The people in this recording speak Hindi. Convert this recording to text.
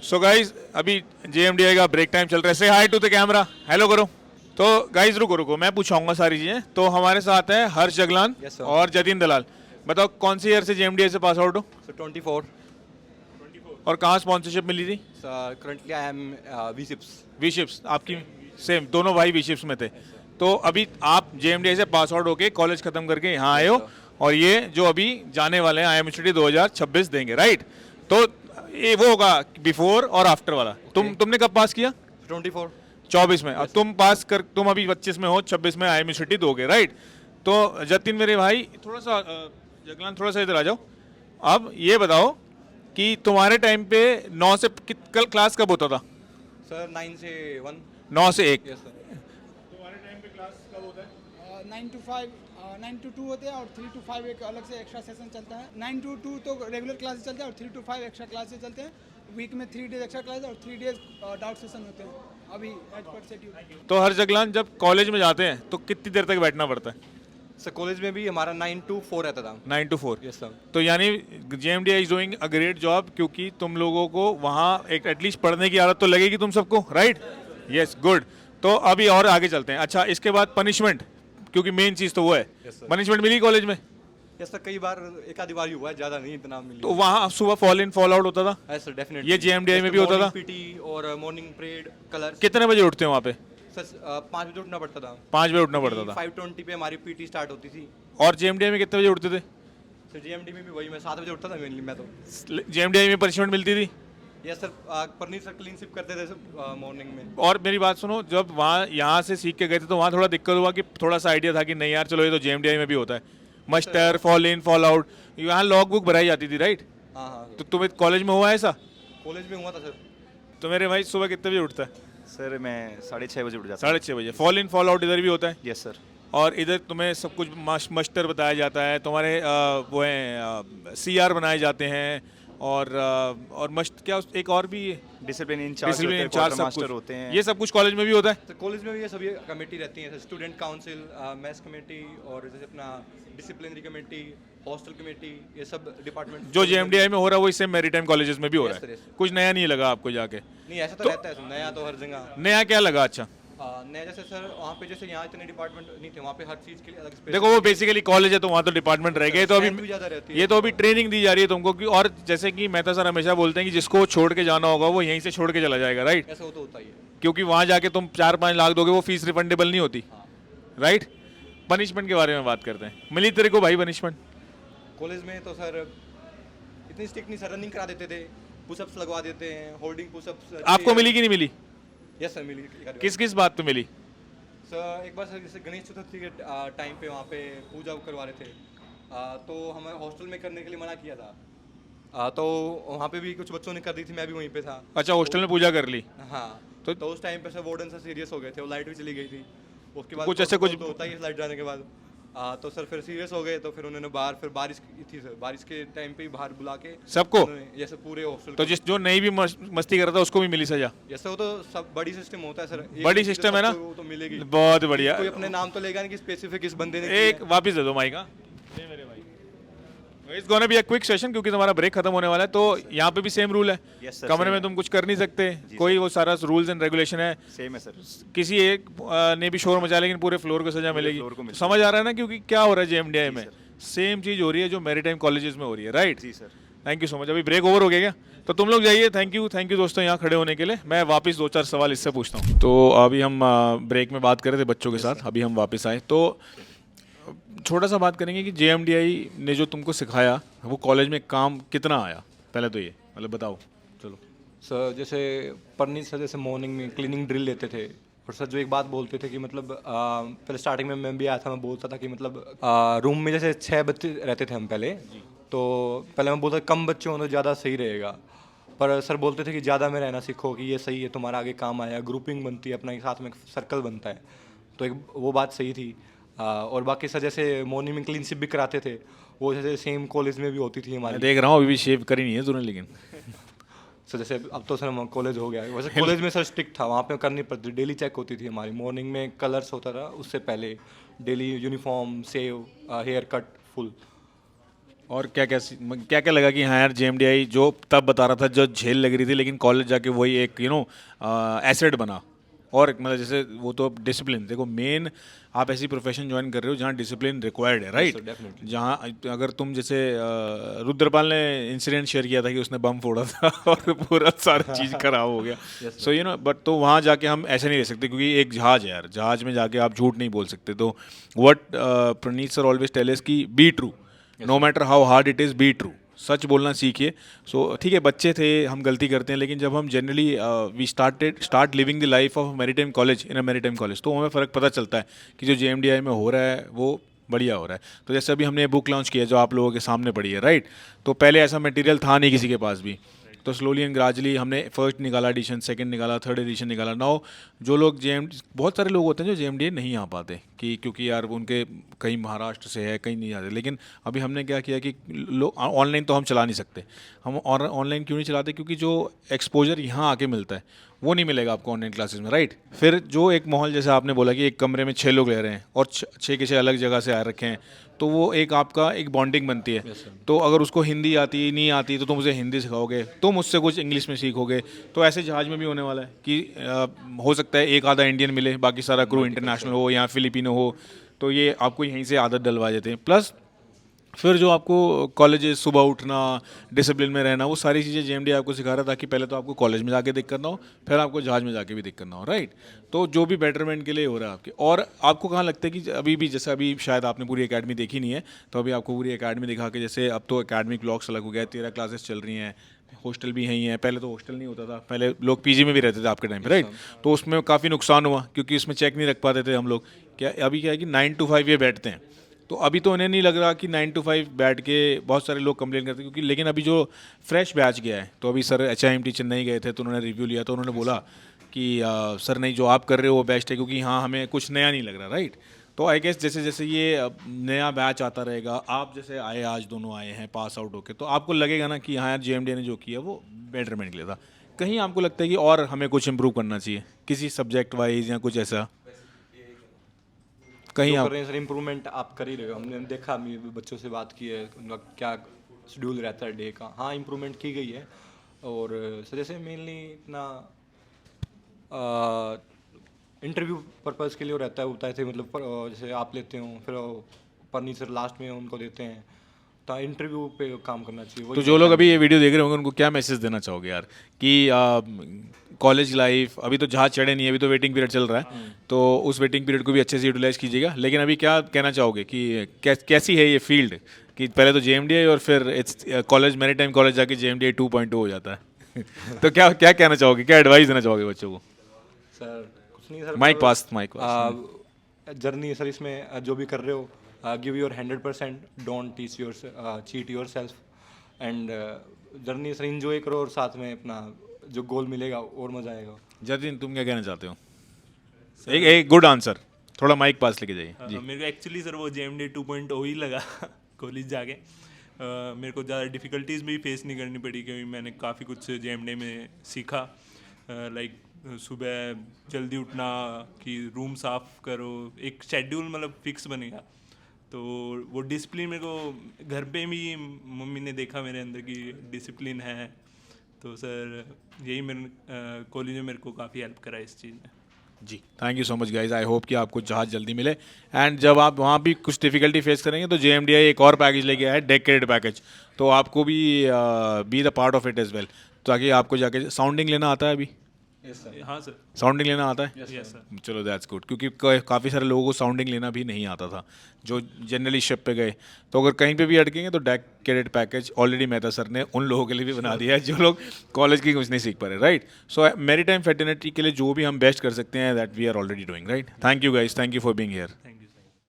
सो गाइज अभी JMDI का ब्रेक टाइम चल रहा है. Say hi to the camera. Hello करो. तो गाइज रुको रुको, मैं पूछाऊंगा सारी चीजें. तो हमारे साथ है हर्ष जगलान Yes, sir. और जतिन दलाल. बताओ कौन सी ईयर से JMDI से पास आउट हो So 24. और कहाँ स्पॉन्सरशिप मिली थी? So currently I am V-Sips. V ships. आपकी सेम, दोनों भाई वी शिप्स में थे. तो अभी आप JMDI से पास आउट होके कॉलेज खत्म करके यहाँ आए हो और ये जो अभी जाने वाले हैं IMHT 2026 देंगे, राइट? तो ये वो होगा बिफोर और आफ्टर वाला. तुमने कब पास किया? 24. 24 में. अब तुम अभी 25 में हो, 26 में IMHT दोगे, राइट? तो जतिन मेरे भाई थोड़ा सा जगलान थोड़ा सा इधर आ जाओ. अब ये बताओ कि तुम्हारे टाइम पे 9 से कल क्लास कब होता था? Sir 9 से 1. 9 से 1. Yes sir. तुम्हारे टाइम पे क्लास कब होता है? 9 to 5 9 to 2 होते हैं और 3 to 5 एक अलग से एक्स्ट्रा सेशन चलता है. 9 to 2 तो रेगुलर क्लासेस चलते हैं और 3 to 5 एक्स्ट्रा क्लासेस चलते हैं. वीक में 3 डेज एक्स्ट्रा क्लास और 3 डेज डाउट सेशन होते हैं अभी एज पर शेड्यूल. तो हर जगलान जब कॉलेज में जाते हैं तो कितनी देर तक बैठना पड़ता है? Sir कॉलेज में भी हमारा 9 to 4 रहता था. 9 to 4. Yes sir. तो यानी JMDI is doing a great job, क्योंकि तुम लोगों को वहाँ एक एटलीस्ट पढ़ने की आदत तो लगेगी तुम सबको, राइट? Yes, good. तो अभी और आगे चलते हैं. अच्छा, इसके बाद पनिशमेंट, क्योंकि मेन चीज़ तो वो है. Yes, sir. पनिशमेंट मिली कॉलेज में? Yes sir, कई बार एक आधी बार ही हुआ है, ज़्यादा नहीं इतना मिली. तो वहाँ सुबह फॉल इन फॉल आउट होता था? Yes sir, definitely. ये JMDI में भी होता था? PT और मॉर्निंग परेड कलर. कितने बजे उठते हैं वहाँ पे? सर 5 बजे उठना पड़ता था. 5 बजे उठना पड़ता था. 5:20 पे हमारी PT स्टार्ट होती थी. और JMDI में कितने बजे उठते थे? सर JMD में भी वही, मैं 7 बजे उठता था मेनली मैं तो. JMDI में पनिशमेंट मिलती थी? Yes sir, Parneet sir clean sweep करते थे मॉर्निंग में. और मेरी बात सुनो, जब वहाँ यहाँ से सीख के गए थे तो वहाँ थोड़ा दिक्कत हुआ कि थोड़ा सा आइडिया था कि नहीं यार चलो ये तो JMDI में भी होता है, muster fall in fall out, यहाँ लॉग बुक भराई जाती थी, राइट? हाँ हाँ. तो तुम्हें कॉलेज में हुआ ऐसा? कॉलेज में हुआ था सर. तो मेरे भाई सुबह कितने बजे उठता है? सर मैं 6:30 बजे उठ जाता 6:30 बजे. फॉल इन फॉल आउट इधर भी होता है? हूँ. Yes sir. और इधर तुम्हें सब कुछ मस्टर बताया जाता है, तुम्हारे वो हैं CR बनाए जाते हैं और मस्ट क्या एक और भी discipline incharge discipline incharge sub master कुछ होते हैं. ये सब कुछ कॉलेज में भी होता है? तो कॉलेज में भी ये सभी कमेटी रहती है, स्टूडेंट काउंसिल, मैथ्स कमेटी और जैसे अपना डिसिप्लिनरी कमेटी, हॉस्टल कमेटी, ये सब डिपार्टमेंट. जो JMDI में हो रहा है वो इससे मैरीटाइम कॉलेजेस में भी हो रहा Yes, sir, है. yes, sir. कुछ नया नहीं लगा आपको जाके? नहीं ऐसा तो रहता है, नया तो हर जगह. नया क्या लगा? अच्छा, नया जैसे सर वहाँ पे जैसे यहाँ इतने डिपार्टमेंट नहीं थे, वहाँ पे हर चीज़ के लिए अलग space देखो वो बेसिकली कॉलेज है तो वहाँ तो डिपार्टमेंट रह गए. तो strength भी अभी ज़्यादा रहती है. ये तो अभी ट्रेनिंग दी जा रही है तुमको कि, और जैसे कि मेहता सर हमेशा बोलते हैं कि जिसको छोड़ के जाना होगा वो यहीं से छोड़ के चला जाएगा, राइट? ऐसा तो होता ही है. क्योंकि वहाँ जाके तुम 4-5 लाख दोगे, वो फीस रिफंडेबल नहीं होती, राइट? पनिशमेंट के बारे में बात करते हैं. मिली तेरे को भाई पनिशमेंट? कॉलेज में तो सर इतनी स्ट्रिक्ट नहीं सर, रनिंग करा देते थे, पुशअप्स लगवा देते हैं, होल्डिंग पुशअप्स. आपको मिली कि नहीं मिली? यस सर मिली. किस किस बात पे मिली? सर एक बार सर जैसे गणेश चतुर्थी के टाइम पे वहाँ पे पूजा करवा रहे थे, तो हमें हॉस्टल में करने के लिए मना किया था. तो वहाँ पे भी कुछ बच्चों ने कर दी थी, मैं भी वहीं पे था. अच्छा, हॉस्टल में पूजा कर ली? हाँ. तो- तो उस टाइम पे सर वार्डन सर सीरियस हो गए थे, वो लाइट भी चली गई थी. उसके बाद कुछ ऐसे कुछ- तो होता ही है लाइट जाने के बाद. तो सर फिर सीरियस हो गए, तो फिर उन्होंने बाहर, फिर बारिश थी सर, बारिश के टाइम पे ही बाहर बुला के सबको? ये सब पूरे हॉस्टल तो जो नहीं भी मस्ती कर रहा था उसको भी मिली सजा? जैसे वो तो सब बड़ी सिस्टम होता है सर. एक बड़ी चीज़ सिस्टम है ना? सबको वो तो मिलेगी. बहुत बढ़िया. कोई अपने नाम तो लेगा नहीं कि स्पेसिफिक इस बंदे ने किया एक है. वापस दे दो mic. It's gonna be a quick session क्योंकि तुम्हारा ब्रेक खत्म होने वाला है. तो यहाँ पे भी सेम रूल है? Yes, sir, कमरे same में है. तुम कुछ कर नहीं सकते, कोई वो सारा रूल्स एंड रेगुलेशन है. सेम है सर. किसी एक ने भी शोर मचा लेकिन पूरे फ्लोर को सजा मिलेगी. फ्लोर को मिलेगी. समझ आ रहा है ना? क्योंकि क्या हो रहा है JMDI में, सेम चीज हो रही है जो मैरीटाइम कॉलेजेस में हो रही है, राइट? जी sir. Thank you so much. अभी ब्रेक ओवर हो गया क्या? तो तुम लोग जाइए. थैंक यू दोस्तों यहाँ खड़े होने के लिए. मैं वापस 2-4 सवाल इससे पूछता हूँ. तो अभी हम ब्रेक में बात कर रहे थे बच्चों के साथ, अभी हम वापस आए तो छोटा सा बात करेंगे कि JMDI ने जो तुमको सिखाया वो कॉलेज में काम कितना आया? पहले तो ये मतलब बताओ. चलो. सर जैसे परनीत सर जैसे मॉर्निंग में क्लीनिंग ड्रिल लेते थे, और सर जो एक बात बोलते थे कि मतलब पहले स्टार्टिंग में मैं भी आया था, मैं बोलता था कि मतलब रूम में जैसे 6 बच्चे रहते थे हम पहले, तो पहले मैं बोलता कम बच्चे हों तो ज़्यादा सही रहेगा. पर सर बोलते थे कि ज़्यादा में रहना सीखो, कि ये सही है, तुम्हारा आगे काम आया, ग्रुपिंग बनती है, अपना एक साथ में सर्कल बनता है. तो एक वो बात सही थी. और बाकी सर जैसे मॉर्निंग में क्लीन भी कराते थे, वो जैसे सेम कॉलेज में भी होती थी मैं हमारी. देख रहा हूँ अभी भी शेव करी नहीं है तूने लेकिन. सर जैसे अब तो सर कॉलेज हो गया है, वैसे कॉलेज में सर स्ट्रिक्ट था, वहाँ पे करनी पड़ती, डेली चेक होती थी हमारी. मॉर्निंग में कलर्स होता था, उससे पहले daily uniform, shave, hair cut full. और क्या क्या क्या क्या लगा कि हाँ यार JMDI जो तब बता रहा था जो झेल लग रही थी, लेकिन कॉलेज जाके वही एक एसेट बना। और मतलब जैसे वो तो डिसिप्लिन देखो, मेन आप ऐसी प्रोफेशन ज्वाइन कर रहे हो जहाँ डिसिप्लिन रिक्वायर्ड है, राइट? जहाँ अगर तुम जैसे रुद्रपाल ने इंसिडेंट शेयर किया था कि उसने बम फोड़ा था और पूरा सारा चीज़ खराब हो गया। सो बट तो वहाँ जाके हम ऐसे नहीं रह सकते, क्योंकि एक जहाज है यार, जहाज में जाके आप झूठ नहीं बोल सकते। तो what Praneet sir always tell us कि be true, no matter how hard it is, be true. सच बोलना सीखिए। सो ठीक है, बच्चे थे, हम गलती करते हैं, लेकिन जब हम generally we start living the life of maritime college in a maritime college, तो हमें फ़र्क पता चलता है कि जो JMDI में हो रहा है वो बढ़िया हो रहा है। तो जैसे अभी हमने बुक लॉन्च किया जो आप लोगों के सामने पड़ी है, राइट? तो पहले ऐसा मटेरियल था नहीं किसी के पास भी, तो स्लोली एंड ग्रेजुअली हमने फर्स्ट निकाला एडिशन, सेकंड निकाला, थर्ड एडिशन निकाला। नाउ जो लोग बहुत सारे लोग होते हैं जो JMDI नहीं आ पाते कि क्योंकि यार उनके कहीं महाराष्ट्र से है, कहीं नहीं आते। लेकिन अभी हमने क्या किया कि ऑनलाइन तो हम चला नहीं सकते। हम ऑनलाइन क्यों नहीं चलाते? क्योंकि जो एक्सपोजर यहाँ आके मिलता है वो नहीं मिलेगा आपको ऑनलाइन क्लासेस में, राइट? फिर जो एक माहौल, जैसे आपने बोला कि एक कमरे में 6 लोग रह रहे हैं और 6 के 6 अलग जगह से आ रखे हैं, तो वो एक आपका एक बॉन्डिंग बनती है। तो अगर उसको हिंदी आती नहीं आती तो तुम उसे हिंदी सिखाओगे, तुम उससे कुछ इंग्लिश में सीखोगे। तो ऐसे जहाज में भी होने वाला है कि हो सकता है एक आधा इंडियन मिले, बाकी सारा क्रू इंटरनेशनल हो या फिलिपिनो हो, तो ये आपको यहीं से आदत डलवा देते हैं। प्लस फिर जो आपको कॉलेज सुबह उठना, डिसिप्लिन में रहना, वो सारी चीज़ें JMDI आपको सिखा रहा था कि पहले तो आपको कॉलेज में जाके दिक्कत ना हो, फिर आपको जहाज में जाके भी दिक्कत ना हो, राइट? तो जो भी बेटरमेंट के लिए हो रहा है आपके। और आपको कहाँ लगता है कि अभी भी, जैसे अभी शायद आपने पूरी एकेडमी देखी नहीं है, तो अभी आपको पूरी एकेडमी दिखा के, जैसे अब तो एकेडमिक ब्लॉक्स अलग हो गया है, 13 क्लासेस चल रही हैं, हॉस्टल भी यहीं है। पहले तो हॉस्टल नहीं होता था, पहले लोग PG में भी रहते थे आपके टाइम पे, राइट? तो उसमें काफ़ी नुकसान हुआ क्योंकि उसमें चेक नहीं रख पाते थे हम लोग। क्या अभी क्या है कि 9 to 5 ये बैठते हैं, तो अभी तो उन्हें नहीं लग रहा कि 9 to 5 बैठ के, बहुत सारे लोग कंप्लेन करते हैं क्योंकि। लेकिन अभी जो फ्रेश बैच गया है, तो अभी सर HIMT चेन्नई गए थे तो उन्होंने रिव्यू लिया, तो उन्होंने बोला कि सर नहीं, जो आप कर रहे हो वो बेस्ट है, क्योंकि हाँ हमें कुछ नया नहीं लग रहा, राइट? तो आई गेस जैसे जैसे ये नया बैच आता रहेगा, आप जैसे आए, आज दोनों आए हैं पास आउट होके, तो आपको लगेगा ना कि हाँ यार JMDI ने जो किया वो बेटरमेंट के लिए था। कहीं आपको लगता है कि और हमें कुछ इम्प्रूव करना चाहिए किसी सब्जेक्ट वाइज या कुछ ऐसा? कहीं जो आप कर रहे हैं सर, इम्प्रूवमेंट आप कर ही रहे हो। हमने देखा, हमने बच्चों से बात की है, उनका क्या शेड्यूल रहता है डे का। हाँ, इम्प्रूवमेंट की गई है। और सर जैसे मेनली इतना इंटरव्यू पर्पज़ के लिए वो रहता है, होता है थे, मतलब जैसे आप लेते हो, फिर परनी सर लास्ट में उनको देते हैं, तो इंटरव्यू पे काम करना चाहिए। तो जो लोग अभी ये वीडियो देख रहे होंगे उनको क्या मैसेज देना चाहोगे यार कि कॉलेज लाइफ, अभी तो जहाज चढ़े नहीं है, अभी तो वेटिंग पीरियड चल रहा है, तो उस वेटिंग पीरियड को भी अच्छे से यूटिलाइज कीजिएगा। लेकिन अभी क्या कहना चाहोगे कि कैसी है ये फील्ड, कि पहले तो JMDI और फिर इट्स कॉलेज, मैरीटाइम कॉलेज जाके JMDI 2.0 हो जाता है तो क्या क्या कहना चाहोगे, क्या एडवाइस देना चाहोगे बच्चों को? सर कुछ नहीं सर, माइक पास, माइक पास। जर्नी सर, इसमें जो भी कर रहे हो, give your 100%, don't cheat your self, and journey sir enjoy करो, और साथ में अपना जो गोल मिलेगा और मजा आएगा। जतिन, तुम क्या कहना चाहते हो? एक गुड आंसर, थोड़ा माइक पास लेके जाइए जी। मेरे को एक्चुअली सर वो JMDI 2.0 ही लगा कॉलेज जाके। मेरे को ज़्यादा डिफ़िकल्टीज़ भी फेस नहीं करनी पड़ी, क्योंकि मैंने काफ़ी कुछ JMDI में सीखा। लाइक सुबह जल्दी उठना, कि रूम साफ़ करो, एक शेड्यूल मतलब फिक्स बनेगा। तो वो डिसिप्लिन मेरे को घर पे भी मम्मी ने देखा मेरे अंदर की डिसिप्लिन है। तो सर यही मेरे कॉलेज में मेरे को काफ़ी हेल्प करा इस चीज़ में जी। Thank you so much guys, I hope कि आपको जहाज जल्दी मिले। एंड जब आप वहाँ भी कुछ डिफिकल्टी फेस करेंगे तो JMDI एक और पैकेज लेके आया है, डेकेड पैकेज, तो आपको भी be the part of it as well, ताकि आपको जाके साउंडिंग लेना आता है अभी? हाँ सर। साउंडिंग लेना आता है? Yes sir. चलो दैट्स गुड, क्योंकि काफ़ी सारे लोगों को साउंडिंग लेना भी नहीं आता था जो जनरली शिप पे गए। तो अगर कहीं पे भी अटकेंगे तो deck cadet package already Mehta sir ने उन लोगों के लिए भी बना दिया है जो लोग कॉलेज की कुछ नहीं सीख पा रहे, राइट? सो मैरीटाइम फ्रेटर्निटी के लिए जो भी हम बेस्ट कर सकते हैं, that we are already doing, right? Thank you guys, thank you for being here.